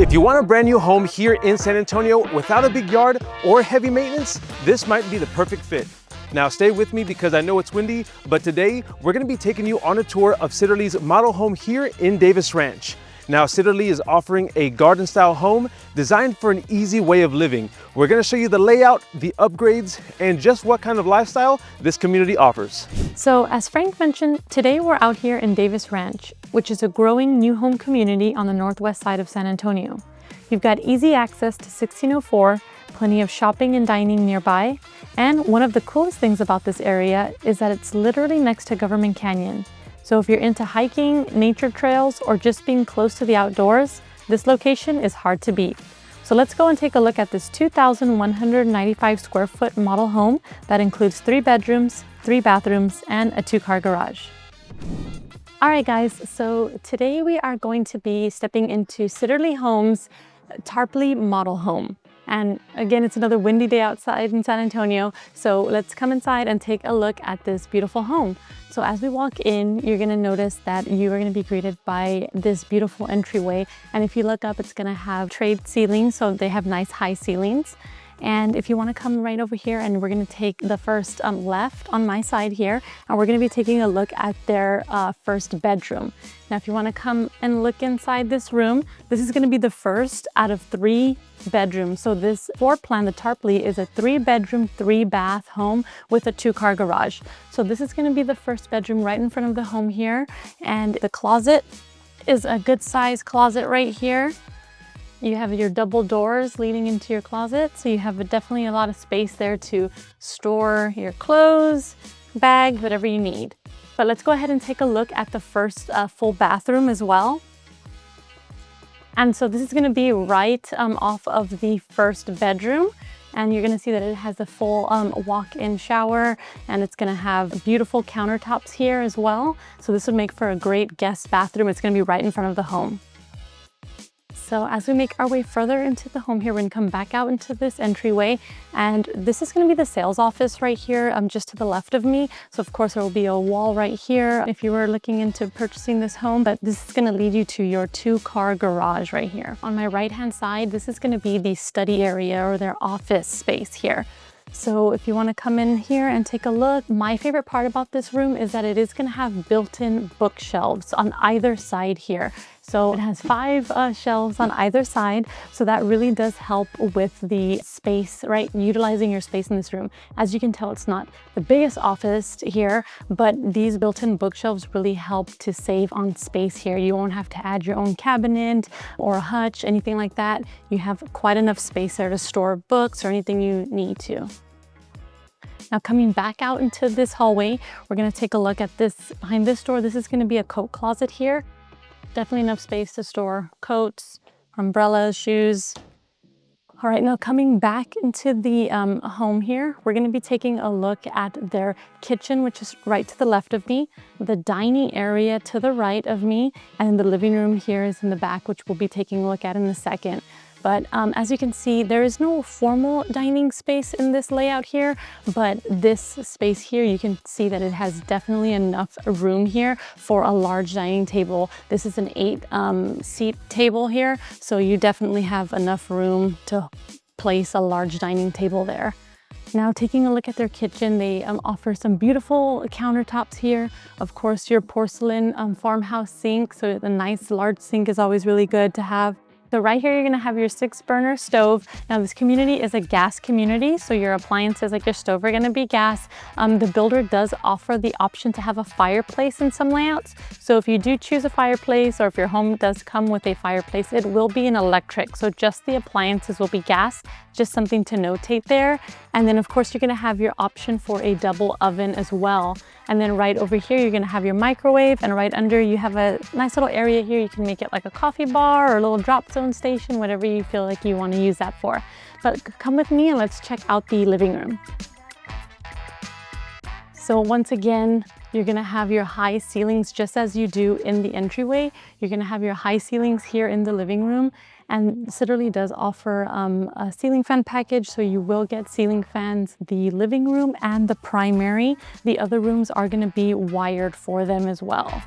If you want a brand new home here in San Antonio without a big yard or heavy maintenance, this might be the perfect fit. Now stay with me because I know it's windy, but today we're going to be taking you on a tour of Sitterle's model home here in Davis Ranch. Now Sitterle is offering a garden style home designed for an easy way of living. We're going to show you the layout, the upgrades, and just what kind of lifestyle this community offers. So as Frank mentioned, today we're out here in Davis Ranch, which is a growing new home community on the northwest side of San Antonio. You've got easy access to 1604, plenty of shopping and dining nearby, and one of the coolest things about this area is that it's literally next to Government Canyon. So if you're into hiking, nature trails, or just being close to the outdoors, this location is hard to beat. So let's go and take a look at this 2,195 square foot model home that includes 3 bedrooms, 3 bathrooms, and a 2-car garage. All right, guys, so today we are going to be stepping into Sitterle Homes Tarpley model home. And again, it's another windy day outside in San Antonio. So let's come inside and take a look at this beautiful home. So as we walk in, you're gonna notice that you are gonna be greeted by this beautiful entryway. And if you look up, it's gonna have trade ceilings. So they have nice high ceilings. And if you want to come right over here, and we're going to take the first left on my side here, and we're going to be taking a look at their first bedroom. Now, if you want to come and look inside this room, this is going to be the first out of 3 bedrooms. So this floor plan, the Tarpley, is a 3-bedroom, 3-bath home with a 2-car garage. So this is going to be the first bedroom right in front of the home here. And the closet is a good size closet right here. You have your double doors leading into your closet, so you have definitely a lot of space there to store your clothes, bag, whatever you need. But let's go ahead and take a look at the first full bathroom as well. And so this is going to be right off of the first bedroom. And you're going to see that it has a full walk-in shower, and it's going to have beautiful countertops here as well. So this would make for a great guest bathroom. It's going to be right in front of the home. So as we make our way further into the home here, we're gonna come back out into this entryway, and this is gonna be the sales office right here, just to the left of me. So of course there will be a wall right here if you were looking into purchasing this home, but this is gonna lead you to your 2-car garage right here. On my right-hand side, this is gonna be the study area or their office space here. So if you want to come in here and take a look, my favorite part about this room is that it is going to have built-in bookshelves on either side here. So it has 5 shelves on either side. So that really does help with the space, right? Utilizing your space in this room. As you can tell, it's not the biggest office here, but these built-in bookshelves really help to save on space here. You won't have to add your own cabinet or a hutch, anything like that. You have quite enough space there to store books or anything you need to. Now coming back out into this hallway, we're going to take a look at this. Behind this door, this is going to be a coat closet here. Definitely enough space to store coats, umbrellas, shoes. All right, now coming back into the home here, we're going to be taking a look at their kitchen, which is right to the left of me, the dining area to the right of me, and the living room here is in the back, which we'll be taking a look at in a second. But as you can see, there is no formal dining space in this layout here, but this space here, you can see that it has definitely enough room here for a large dining table. This is an 8-seat table here, so you definitely have enough room to place a large dining table there. Now taking a look at their kitchen, they offer some beautiful countertops here. Of course, your porcelain farmhouse sink, so the nice large sink is always really good to have. So right here, you're gonna have your 6-burner stove. Now this community is a gas community, so your appliances like your stove are gonna be gas. The builder does offer the option to have a fireplace in some layouts. So if you do choose a fireplace, or if your home does come with a fireplace, it will be an electric. So just the appliances will be gas, just something to notate there. And then of course, you're gonna have your option for a double oven as well. And then right over here, you're gonna have your microwave, and right under you have a nice little area here. You can make it like a coffee bar or a little drop zone station, whatever you feel like you wanna use that for. But come with me and let's check out the living room. So once again, you're gonna have your high ceilings just as you do in the entryway. You're gonna have your high ceilings here in the living room. And Sitterle does offer a ceiling fan package, so you will get ceiling fans, the living room and the primary. The other rooms are gonna be wired for them as well.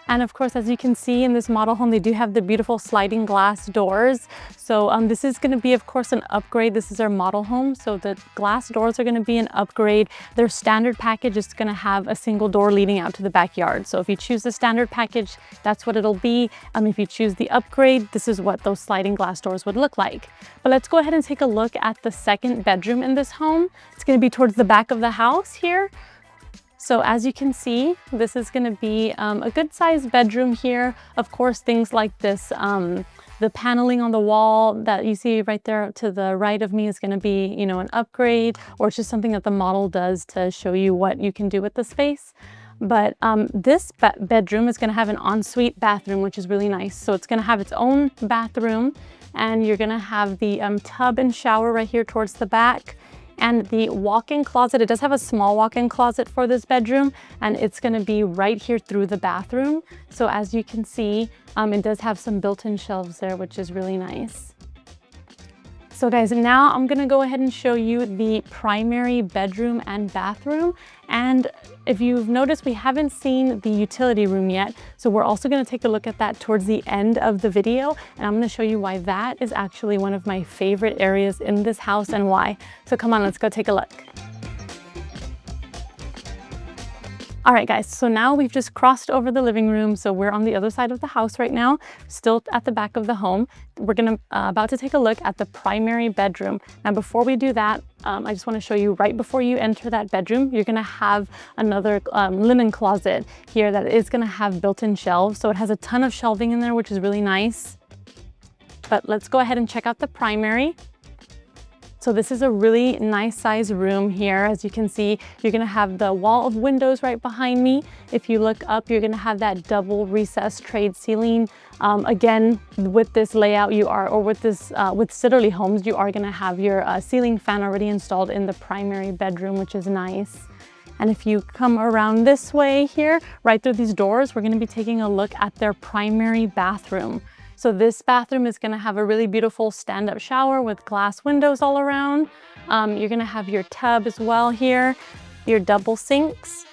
And of course, as you can see in this model home, they do have the beautiful sliding glass doors. So this is going to be, of course, an upgrade. This is our model home. So the glass doors are going to be an upgrade. Their standard package is going to have a single door leading out to the backyard. So if you choose the standard package, that's what it'll be. If you choose the upgrade, this is what those sliding glass doors would look like. But let's go ahead and take a look at the second bedroom in this home. It's going to be towards the back of the house here. So as you can see, this is going to be a good sized bedroom here. Of course, things like this, the paneling on the wall that you see right there to the right of me is going to be, you know, an upgrade, or it's just something that the model does to show you what you can do with the space. But this bedroom is going to have an ensuite bathroom, which is really nice. So it's going to have its own bathroom, and you're going to have the tub and shower right here towards the back. And the walk-in closet, it does have a small walk-in closet for this bedroom, and it's going to be right here through the bathroom. So as you can see, it does have some built-in shelves there, which is really nice. So guys, now I'm going to go ahead and show you the primary bedroom and bathroom. And if you've noticed, we haven't seen the utility room yet. So we're also going to take a look at that towards the end of the video. And I'm going to show you why that is actually one of my favorite areas in this house and why. So come on, let's go take a look. All right, guys, so now we've just crossed over the living room. So we're on the other side of the house right now, still at the back of the home. We're about to take a look at the primary bedroom. Now, before we do that, I just want to show you right before you enter that bedroom, you're going to have another linen closet here that is going to have built-in shelves. So it has a ton of shelving in there, which is really nice. But let's go ahead and check out the primary. So this is a really nice size room here. As you can see, you're gonna have the wall of windows right behind me. If you look up, you're gonna have that double recessed trade ceiling. Again, with this layout, with Sitterle Homes, you are gonna have your ceiling fan already installed in the primary bedroom, which is nice. And if you come around this way here, right through these doors, we're gonna be taking a look at their primary bathroom. So this bathroom is going to have a really beautiful stand-up shower with glass windows all around. You're going to have your tub as well here, your double sinks.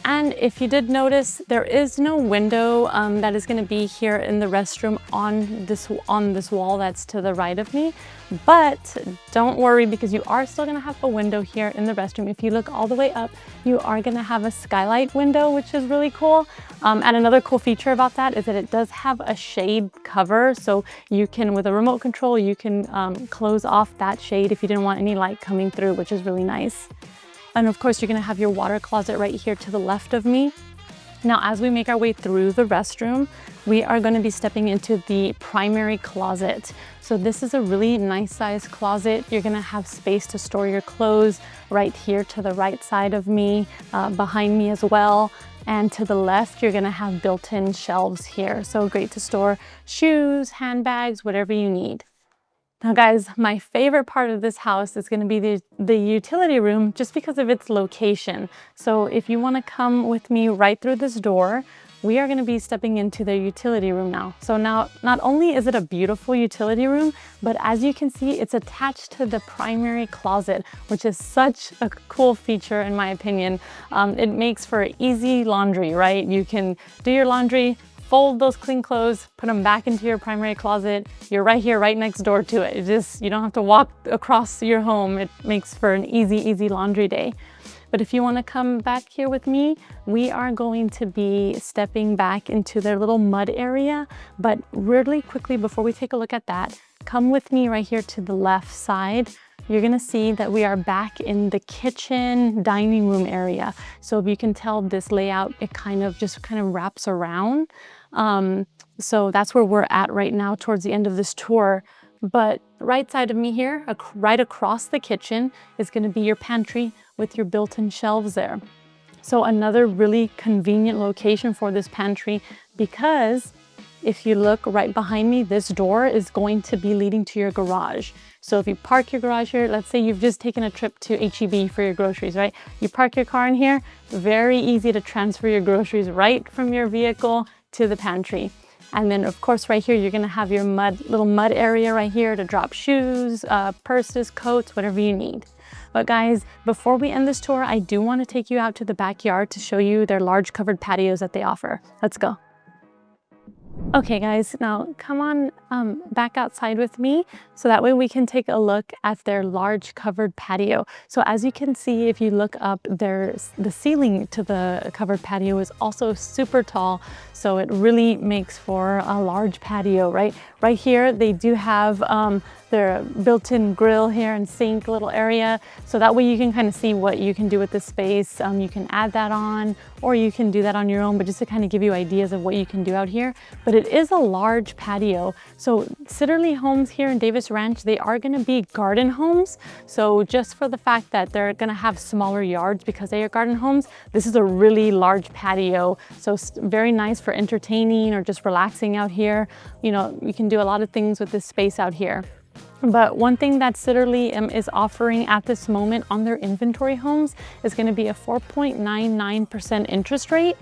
And if you did notice, there is no window that is going to be here in the restroom on this wall that's to the right of me. But don't worry, because you are still going to have a window here in the restroom. If you look all the way up, you are going to have a skylight window, which is really cool. And another cool feature about that is that it does have a shade cover. So you can, with a remote control, you can close off that shade if you didn't want any light coming through, which is really nice. And of course, you're going to have your water closet right here to the left of me. Now, as we make our way through the restroom, we are going to be stepping into the primary closet. So this is a really nice size closet. You're going to have space to store your clothes right here to the right side of me, behind me as well. And to the left, you're going to have built-in shelves here. So great to store shoes, handbags, whatever you need. Now guys, my favorite part of this house is going to be the utility room, just because of its location. So if you want to come with me right through this door, we are going to be stepping into the utility room now. So now, not only is it a beautiful utility room, but as you can see, it's attached to the primary closet, which is such a cool feature in my opinion. It makes for easy laundry, right? You can do your laundry, fold those clean clothes, put them back into your primary closet. You're right here, right next door to it. You don't have to walk across your home. It makes for an easy laundry day. But if you want to come back here with me, we are going to be stepping back into their little mud area. But really quickly, before we take a look at that, come with me right here to the left side. You're gonna see that we are back in the kitchen dining room area. So if you can tell, this layout, it kind of wraps around. So that's where we're at right now towards the end of this tour. But right side of me here, right across the kitchen, is gonna be your pantry with your built-in shelves there. So another really convenient location for this pantry, because if you look right behind me, this door is going to be leading to your garage. So if you park your garage here, let's say you've just taken a trip to HEB for your groceries, right? You park your car in here, very easy to transfer your groceries right from your vehicle to the pantry. And then of course right here, you're gonna have your little mud area right here to drop shoes, purses, coats, whatever you need. But guys, before we end this tour, I do want to take you out to the backyard to show you their large covered patios that they offer. Let's go. Okay guys, now come on back outside with me so that way we can take a look at their large covered patio. So as you can see, if you look up, the ceiling to the covered patio is also super tall, so it really makes for a large patio, right? Right here they do have their built-in grill here and sink little area, so that way you can kind of see what you can do with this space. You can add that on, or you can do that on your own, but just to kind of give you ideas of what you can do out here. But it is a large patio. So Sitterle Homes here in Davis Ranch, they are going to be garden homes. So just for the fact that they're going to have smaller yards because they are garden homes, this is a really large patio. So very nice for entertaining or just relaxing out here. You know, you can do a lot of things with this space out here. But one thing that Sitterle is offering at this moment on their inventory homes is going to be a 4.99% interest rate.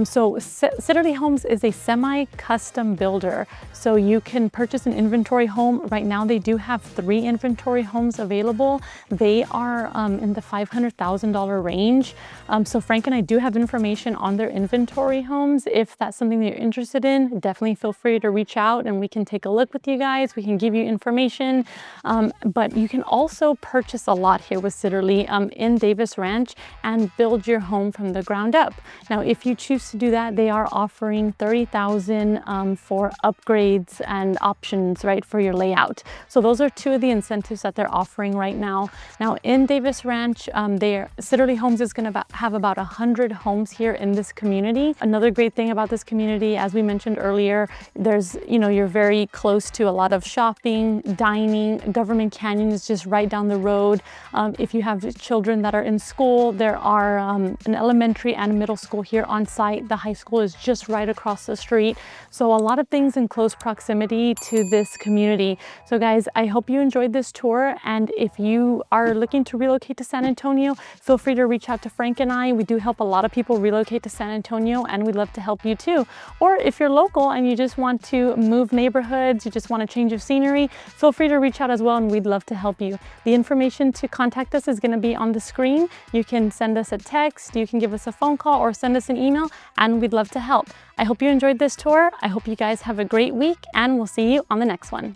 So Sitterle Homes is a semi-custom builder. So you can purchase an inventory home. Right now they do have 3 inventory homes available. They are in the $500,000 range. So Frank and I do have information on their inventory homes. If that's something that you're interested in, definitely feel free to reach out and we can take a look with you guys. We can give you information. But you can also purchase a lot here with Sitterle in Davis Ranch and build your home from the ground up. Now, if you choose to do that, they are offering $30,000 for upgrades and options, right, for your layout. So those are 2 of the incentives that they're offering right now. Now in Davis Ranch, Sitterle Homes is going to have about 100 homes here in this community. Another great thing about this community, as we mentioned earlier, there's, you know, you're very close to a lot of shopping, dining. Government Canyon is just right down the road. If you have children that are in school, there are an elementary and middle school here on site. The high school is just right across the street. So a lot of things in close proximity to this community. So guys, I hope you enjoyed this tour. And if you are looking to relocate to San Antonio, feel free to reach out to Frank and I. We do help a lot of people relocate to San Antonio and we'd love to help you too. Or if you're local and you just want to move neighborhoods, you just want a change of scenery, feel free to reach out as well and we'd love to help you. The information to contact us is going to be on the screen. You can send us a text, you can give us a phone call or send us an email and we'd love to help. I hope you enjoyed this tour. I hope you guys have a great week and we'll see you on the next one.